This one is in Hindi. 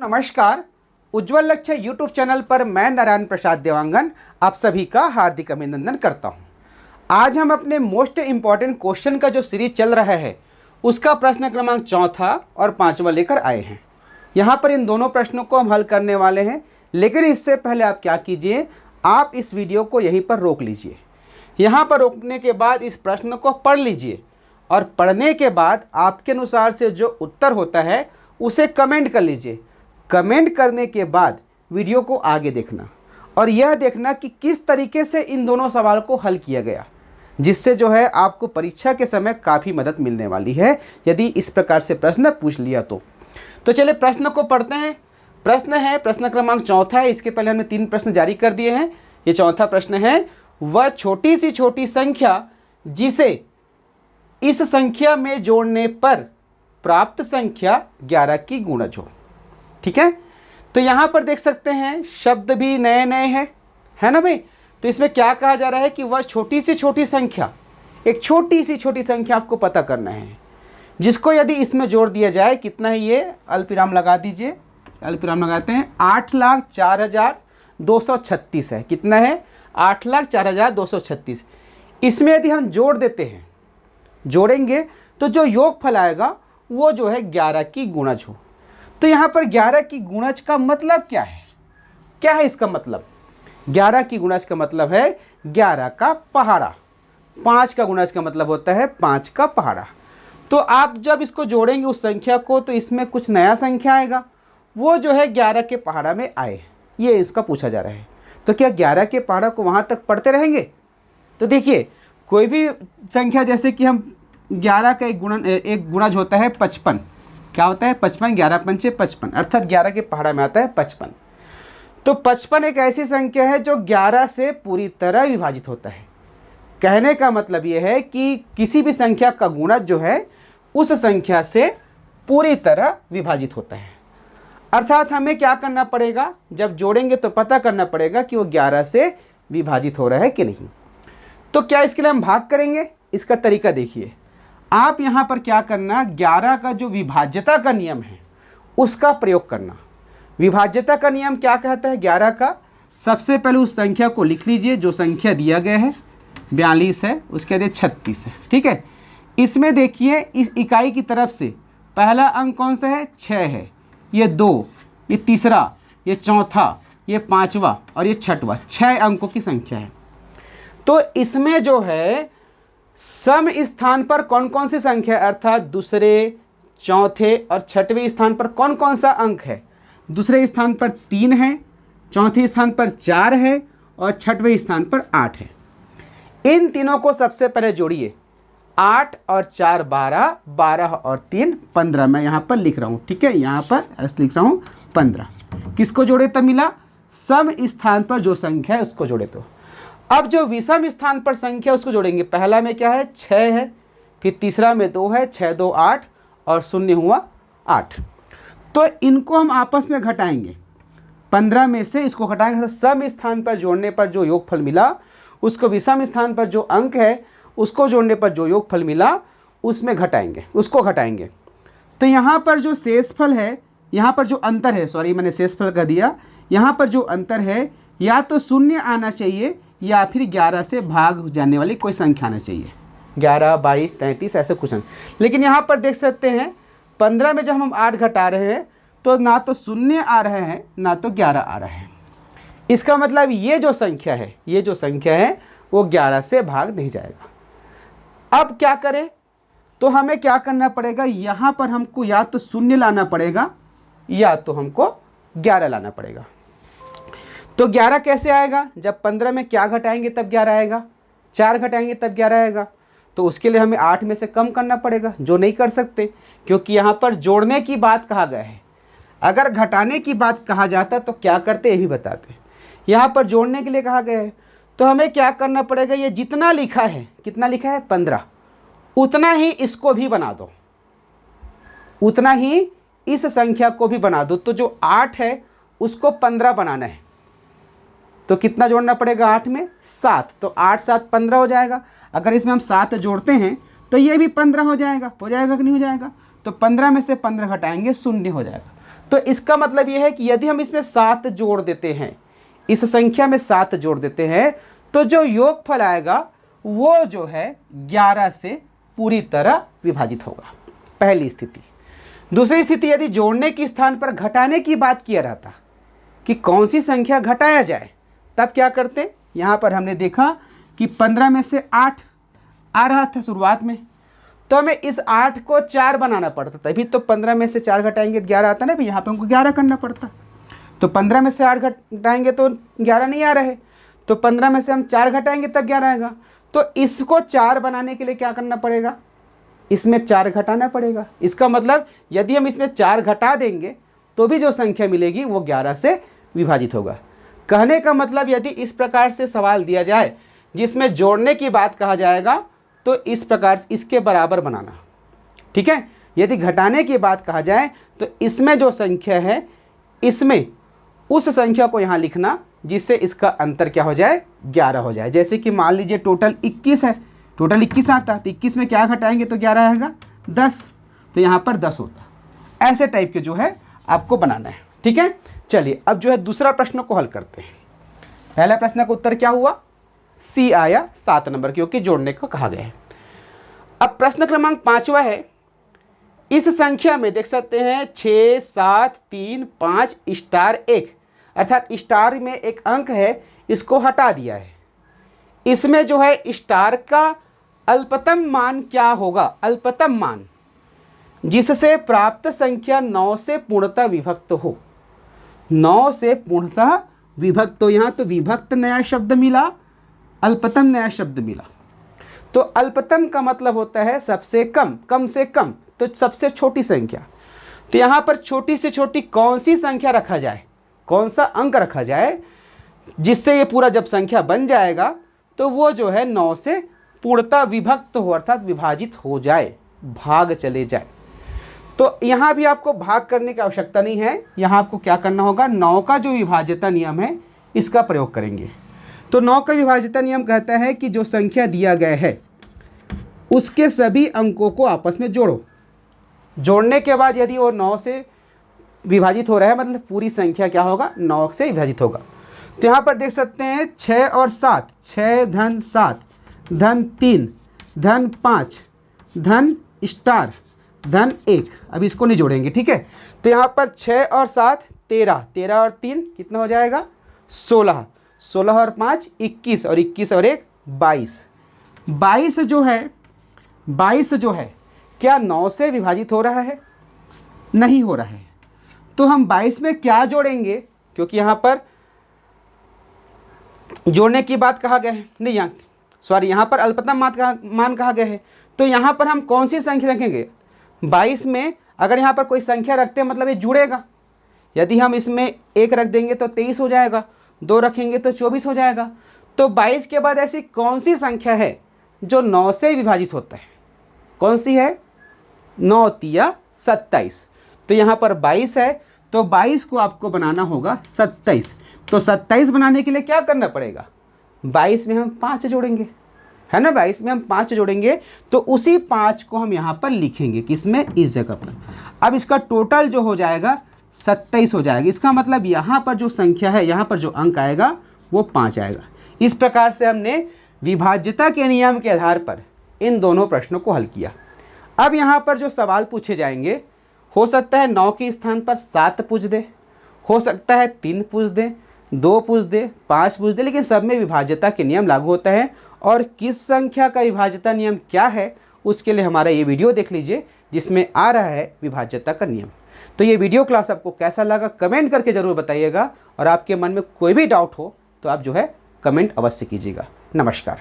नमस्कार। उज्ज्वल लक्ष्य यूट्यूब चैनल पर मैं नारायण प्रसाद देवांगन आप सभी का हार्दिक अभिनंदन करता हूं। आज हम अपने मोस्ट इम्पॉर्टेंट क्वेश्चन का जो सीरीज चल रहा है उसका प्रश्न क्रमांक चौथा और पांचवा लेकर आए हैं। यहां पर इन दोनों प्रश्नों को हम हल करने वाले हैं, लेकिन इससे पहले आप क्या कीजिए, आप इस वीडियो को यहीं पर रोक लीजिए। यहाँ पर रोकने के बाद इस प्रश्न को पढ़ लीजिए और पढ़ने के बाद आपके अनुसार से जो उत्तर होता है उसे कमेंट कर लीजिए। कमेंट करने के बाद वीडियो को आगे देखना और यह देखना कि किस तरीके से इन दोनों सवाल को हल किया गया, जिससे जो है आपको परीक्षा के समय काफ़ी मदद मिलने वाली है यदि इस प्रकार से प्रश्न पूछ लिया तो चलिए प्रश्न को पढ़ते हैं। प्रश्न है, प्रश्न क्रमांक चौथा है। इसके पहले हमने 3 प्रश्न जारी कर दिए हैं। ये चौथा प्रश्न है, वह छोटी सी छोटी संख्या जिसे इस संख्या में जोड़ने पर प्राप्त संख्या 11 की गुणज हो। ठीक है, तो यहां पर देख सकते हैं शब्द भी नए नए हैं, है ना भाई। तो इसमें क्या कहा जा रहा है कि वह छोटी सी छोटी संख्या, एक छोटी सी छोटी संख्या आपको पता करना है, जिसको यदि इसमें जोड़ दिया जाए, कितना है ये, अल्पविराम लगा दीजिए, अल्पविराम लगाते हैं, 8,04,236 है। कितना है, 8,04,236। इसमें यदि हम जोड़ देते हैं, जोड़ेंगे तो जो योगफल आएगा वो जो है 11 की गुणज हो। तो यहाँ पर 11 की गुणज का मतलब क्या है, क्या है इसका मतलब? 11 की गुणज का मतलब है 11 का पहाड़ा। 5 का गुणज का मतलब होता है 5 का पहाड़ा। तो आप जब इसको जोड़ेंगे उस संख्या को, तो इसमें कुछ नया संख्या आएगा, वो जो है 11 के पहाड़ा में आए, ये इसका पूछा जा रहा है। तो क्या 11 के पहाड़ा को वहाँ तक पढ़ते रहेंगे? तो देखिए, कोई भी संख्या, जैसे कि हम 11 का एक गुणज होता है 55। क्या होता है? 55, 11 पंचे 55, अर्थात 11 के पहाड़ा में आता है 55। तो 55 एक ऐसी संख्या है जो 11 से पूरी तरह विभाजित होता है। कहने का मतलब यह है कि किसी भी संख्या का गुणज जो है उस संख्या से पूरी तरह विभाजित होता है। अर्थात हमें क्या करना पड़ेगा, जब जोड़ेंगे तो पता करना पड़ेगा कि वो 11 से विभाजित हो रहा है कि नहीं। तो क्या इसके लिए हम भाग करेंगे? इसका तरीका देखिए, आप यहाँ पर क्या करना, 11 का जो विभाज्यता का नियम है उसका प्रयोग करना। विभाज्यता का नियम क्या कहता है 11 का? सबसे पहले उस संख्या को लिख लीजिए जो संख्या दिया गया है, 42 है, उसके बाद 36 है। ठीक है, इसमें देखिए इस इकाई की तरफ से पहला अंक कौन सा है? 6 है, ये 2, ये तीसरा, ये चौथा, ये पाँचवा और ये छठवा, 6 अंकों की संख्या है। तो इसमें जो है सम स्थान पर कौन कौन सी संख्या, अर्थात दूसरे, चौथे और छठवें स्थान पर कौन कौन सा अंक है? दूसरे स्थान पर 3 है, चौथे स्थान पर 4 है और छठवें स्थान पर 8 है। इन तीनों को सबसे पहले जोड़िए। 8 और 4 12, 12 और 3 15। मैं यहाँ पर लिख रहा हूँ, ठीक है, यहाँ पर ऐसे लिख रहा हूँ 15। किसको जोड़े तब मिला? सम स्थान पर जो संख्या है उसको जोड़े। तो अब जो विषम स्थान पर संख्या उसको जोड़ेंगे। पहला में क्या है? 6 है, फिर तीसरा में 2 है, 6 2 8 और 0 हुआ 8। तो इनको हम आपस में घटाएंगे, 15 में से इसको घटाएंगे। सम स्थान पर जोड़ने पर जो योगफल मिला उसको विषम स्थान पर जो अंक है उसको जोड़ने पर जो योगफल मिला उसमें घटाएंगे, उसको घटाएंगे। तो यहाँ पर जो शेषफल है, यहाँ पर जो अंतर है, सॉरी मैंने शेषफल कह दिया, यहाँ पर जो अंतर है या तो 0 आना चाहिए या फिर 11 से भाग जाने वाली कोई संख्या आना चाहिए, 11 22 33 ऐसे कुछ। लेकिन यहाँ पर देख सकते हैं 15 में जब हम 8 घटा रहे हैं तो ना तो 0 आ रहे हैं ना तो 11 आ रहा है। इसका मतलब ये जो संख्या है, ये जो संख्या है वो 11 से भाग नहीं जाएगा। अब क्या करें? तो हमें क्या करना पड़ेगा, यहाँ पर हमको या तो 0 लाना पड़ेगा या तो हमको 11 लाना पड़ेगा। तो 11 कैसे आएगा? जब 15 में क्या घटाएंगे तब 11 आएगा, 4 घटाएंगे तब 11 आएगा। तो उसके लिए हमें 8 में से कम करना पड़ेगा, जो नहीं कर सकते क्योंकि यहाँ पर जोड़ने की बात कहा गया है। अगर घटाने की बात कहा जाता तो क्या करते ये भी बताते। यहाँ पर जोड़ने के लिए कहा गया है, तो हमें क्या करना पड़ेगा, ये जितना लिखा है, कितना लिखा है 15, उतना ही इसको भी बना दो, उतना ही इस संख्या को भी बना दो। तो जो 8 है उसको 15 बनाना है, तो कितना जोड़ना पड़ेगा 8 में? 7। तो 8 7 15 हो जाएगा। अगर इसमें हम 7 जोड़ते हैं तो ये भी 15 हो जाएगा कि नहीं हो जाएगा? तो 15 में से 15 घटाएंगे 0 हो जाएगा। तो इसका मतलब ये है कि यदि हम इसमें 7 जोड़ देते हैं, इस संख्या में 7 जोड़ देते हैं, तो जो योगफल आएगा वो जो है 11 से पूरी तरह विभाजित होगा, पहली स्थिति। दूसरी स्थिति, यदि जोड़ने के स्थान पर घटाने की बात किया रहता कि कौन सी संख्या घटाया जाए, तब क्या करते। यहाँ पर हमने देखा कि 15 में से 8 आ रहा था शुरुआत में, तो हमें इस 8 को 4 बनाना पड़ता, तभी तो 15 में से 4 घटाएंगे तो 11 आता ना, भी यहाँ पर हमको 11 करना पड़ता। तो 15 में से 8 घटाएंगे तो 11 नहीं आ रहा है, तो 15 में से हम 4 घटाएंगे तब 11 आएगा। तो इसको 4 बनाने के लिए क्या करना पड़ेगा, इसमें 4 घटाना पड़ेगा। इसका मतलब यदि हम इसमें 4 घटा देंगे तो भी जो संख्या मिलेगी वो 11 से विभाजित होगा। कहने का मतलब यदि इस प्रकार से सवाल दिया जाए जिसमें जोड़ने की बात कहा जाएगा तो इस प्रकार से इसके बराबर बनाना, ठीक है। यदि घटाने की बात कहा जाए तो इसमें जो संख्या है इसमें उस संख्या को यहाँ लिखना जिससे इसका अंतर क्या हो जाए, 11 हो जाए। जैसे कि मान लीजिए टोटल 21 है, टोटल 21 आता है, तो 21 में क्या घटाएंगे तो 11 आएगा 10, तो यहाँ पर 10 होता। ऐसे टाइप के जो है आपको बनाना है, ठीक है। चलिए अब जो है दूसरा प्रश्न को हल करते हैं। पहला प्रश्न का उत्तर क्या हुआ, सी आया 7 नंबर, क्योंकि जोड़ने को कहा गया है। अब प्रश्न क्रमांक 5वां है, इस संख्या में देख सकते हैं 6 7 3 5 स्टार 1, अर्थात स्टार में एक अंक है, इसको हटा दिया है। इसमें जो है स्टार का अल्पतम मान क्या होगा, अल्पतम मान जिससे प्राप्त संख्या 9 से पूर्णतः विभक्त हो। 9 से पूर्णतः विभक्त, तो यहाँ तो विभक्त नया शब्द मिला, अल्पतम नया शब्द मिला। तो अल्पतम का मतलब होता है सबसे कम, कम से कम, तो सबसे छोटी संख्या। तो यहाँ पर छोटी से छोटी कौन सी संख्या रखा जाए, कौन सा अंक रखा जाए जिससे ये पूरा जब संख्या बन जाएगा तो वो जो है 9 से पूर्णतः विभक्त हो, अर्थात विभाजित हो जाए, भाग चले जाए। तो यहाँ भी आपको भाग करने की आवश्यकता नहीं है, यहाँ आपको क्या करना होगा, 9 का जो विभाज्यता नियम है इसका प्रयोग करेंगे। तो 9 का विभाज्यता नियम कहता है कि जो संख्या दिया गया है उसके सभी अंकों को आपस में जोड़ो। जोड़ने के बाद यदि वो 9 से विभाजित हो रहा है, मतलब पूरी संख्या क्या होगा, 9 से विभाजित होगा। तो यहाँ पर देख सकते हैं 6 और 7, 6 धन 7 धन 3 धन 5 धन स्टार धन 1। अब इसको नहीं जोड़ेंगे, ठीक है। तो यहाँ पर 6 और 7 13, 13 और 3 कितना हो जाएगा 16, 16 और 5 21 और 21 और 1 22। 22 जो है क्या 9 से विभाजित हो रहा है, नहीं हो रहा है। तो हम 22 में क्या जोड़ेंगे, क्योंकि यहाँ पर जोड़ने की बात कहा गया है, नहीं यहाँ सॉरी यहाँ पर अल्पतम मान कहा गया है। तो यहाँ पर हम कौन सी संख्या रखेंगे, 22 में अगर यहाँ पर कोई संख्या रखते हैं मतलब ये जुड़ेगा। यदि हम इसमें 1 रख देंगे तो 23 हो जाएगा, 2 रखेंगे तो 24 हो जाएगा। तो 22 के बाद ऐसी कौन सी संख्या है जो 9 से विभाजित होता है, कौन सी है, 9 तिया 27। तो यहाँ पर 22 है, तो 22 को आपको बनाना होगा 27। तो 27 बनाने के लिए क्या करना पड़ेगा, 22 में हम 5 जोड़ेंगे, है ना, 22 में हम 5 जोड़ेंगे। तो उसी 5 को हम यहाँ पर लिखेंगे, किसमें, इस जगह पर। अब इसका टोटल जो हो जाएगा 27 हो जाएगा। इसका मतलब यहाँ पर जो संख्या है, यहाँ पर जो अंक आएगा वो 5 आएगा। इस प्रकार से हमने विभाज्यता के नियम के आधार पर इन दोनों प्रश्नों को हल किया। अब यहाँ पर जो सवाल पूछे जाएंगे, हो सकता है 9 के स्थान पर 7 पूछ दे, हो सकता है 3 पूछ दे, 2 पूछ दे, 5 पूछ दे, लेकिन सब में विभाज्यता के नियम लागू होता है। और किस संख्या का विभाज्यता नियम क्या है उसके लिए हमारा ये वीडियो देख लीजिए, जिसमें आ रहा है विभाज्यता का नियम। तो ये वीडियो क्लास आपको कैसा लगा कमेंट करके ज़रूर बताइएगा, और आपके मन में कोई भी डाउट हो तो आप जो है कमेंट अवश्य कीजिएगा। नमस्कार।